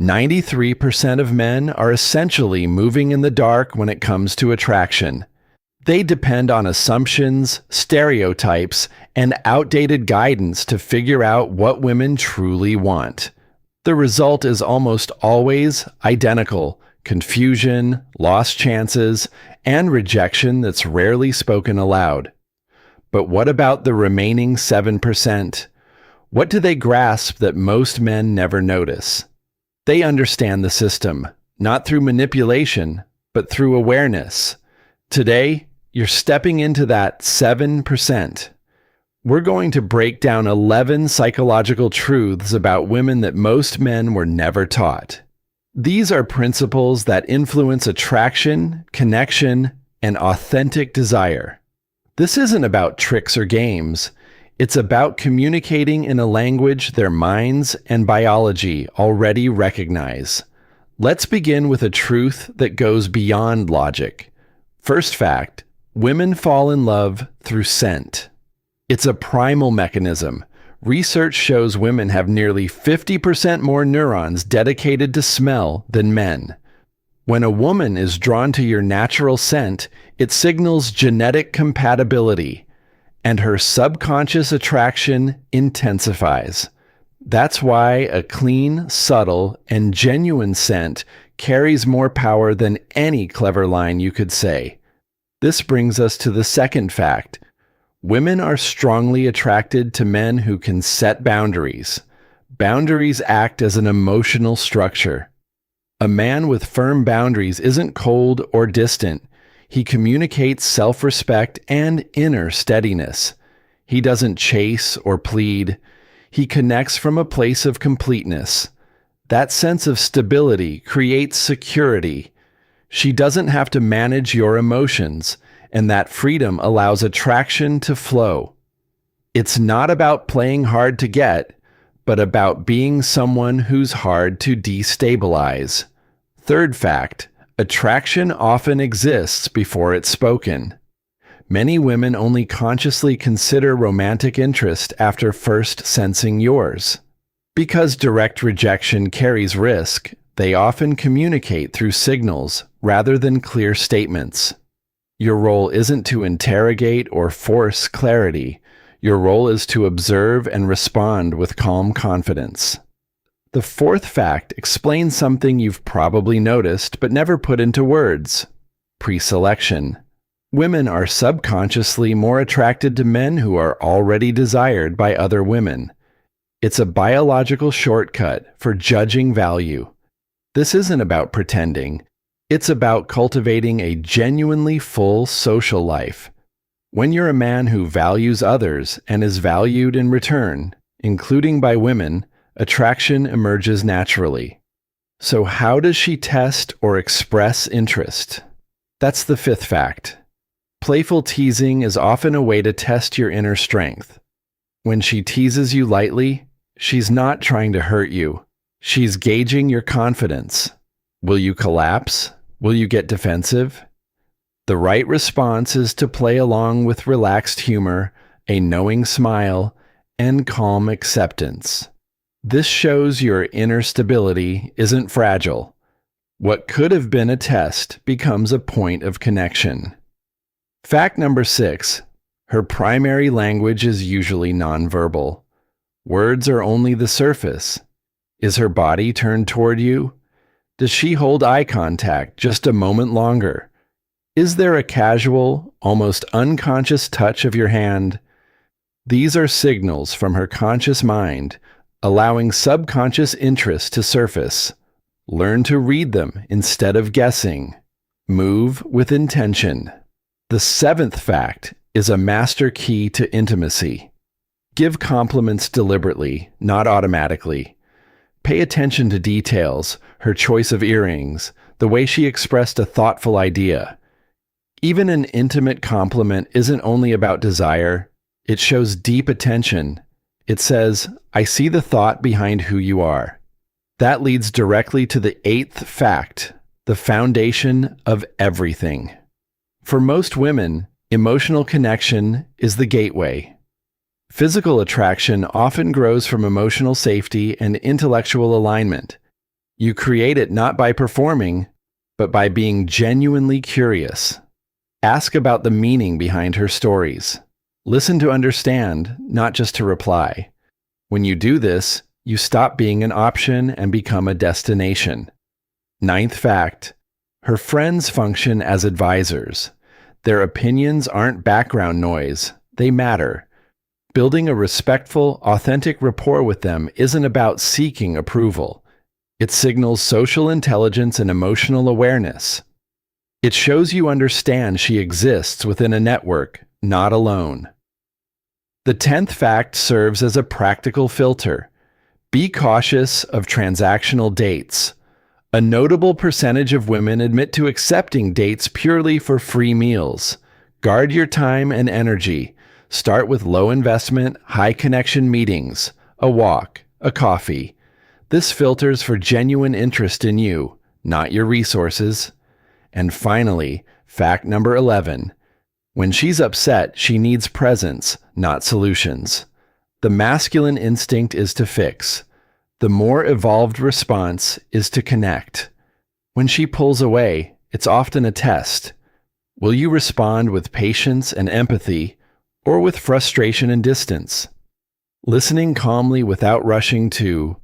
93% of men are essentially moving in the dark when it comes to attraction. They depend on assumptions, stereotypes, and outdated guidance to figure out what women truly want. The result is almost always identical: confusion, lost chances, and rejection that's rarely spoken aloud. But what about the remaining 7%? What do they grasp that most men never notice? They understand the system, not through manipulation, but through awareness. Today, you're stepping into that 7%. We're going to break down 11 psychological truths about women that most men were never taught. These are principles that influence attraction, connection, and authentic desire. This isn't about tricks or games. It's about communicating in a language their minds and biology already recognize. Let's begin with a truth that goes beyond logic. First fact: women fall in love through scent. It's a primal mechanism. Research shows women have nearly 50% more neurons dedicated to smell than men. When a woman is drawn to your natural scent, it signals genetic compatibility, and her subconscious attraction intensifies. That's why a clean, subtle, and genuine scent carries more power than any clever line you could say. This brings us to the second fact. Women are strongly attracted to men who can set boundaries. Boundaries act as an emotional structure. A man with firm boundaries isn't cold or distant. He communicates self-respect and inner steadiness. He doesn't chase or plead. He connects from a place of completeness. That sense of stability creates security. She doesn't have to manage your emotions, and that freedom allows attraction to flow. It's not about playing hard to get, but about being someone who's hard to destabilize. Third fact: attraction often exists before it's spoken. Many women only consciously consider romantic interest after first sensing yours. Because direct rejection carries risk, they often communicate through signals rather than clear statements. Your role isn't to interrogate or force clarity. Your role is to observe and respond with calm confidence. The fourth fact explains something you've probably noticed but never put into words: preselection. Women are subconsciously more attracted to men who are already desired by other women. It's a biological shortcut for judging value. This isn't about pretending. It's about cultivating a genuinely full social life. When you're a man who values others and is valued in return, including by women, attraction emerges naturally. So how does she test or express interest? That's the fifth fact. Playful teasing is often a way to test your inner strength. When she teases you lightly, she's not trying to hurt you. She's gauging your confidence. Will you collapse? Will you get defensive? The right response is to play along with relaxed humor, a knowing smile, and calm acceptance. This shows your inner stability isn't fragile. What could have been a test becomes a point of connection. Fact number 6. Her primary language is usually nonverbal. Words are only the surface. Is her body turned toward you? Does she hold eye contact just a moment longer? Is there a casual, almost unconscious touch of your hand? These are signals from her conscious mind, allowing subconscious interest to surface. Learn to read them instead of guessing. Move with intention. The seventh fact is a master key to intimacy. Give compliments deliberately, not automatically. Pay attention to details, her choice of earrings, the way she expressed a thoughtful idea. Even an intimate compliment isn't only about desire. It shows deep attention. It says, "I see the thought behind who you are." That leads directly to the eighth fact, the foundation of everything. For most women, emotional connection is the gateway. Physical attraction often grows from emotional safety and intellectual alignment. You create it not by performing, but by being genuinely curious. Ask about the meaning behind her stories. Listen to understand, not just to reply. When you do this, you stop being an option and become a destination. Ninth fact: her friends function as advisors. Their opinions aren't background noise, they matter. Building a respectful, authentic rapport with them isn't about seeking approval. It signals social intelligence and emotional awareness. It shows you understand she exists within a network, not alone. The 10th fact serves as a practical filter. Be cautious of transactional dates. A notable percentage of women admit to accepting dates purely for free meals. Guard your time and energy. Start with low investment, high connection meetings, a walk, a coffee. This filters for genuine interest in you, not your resources. And finally, fact number 11. When she's upset, she needs presence, not solutions. The masculine instinct is to fix. The more evolved response is to connect. When she pulls away, it's often a test. Will you respond with patience and empathy, or with frustration and distance? Listening calmly without rushing to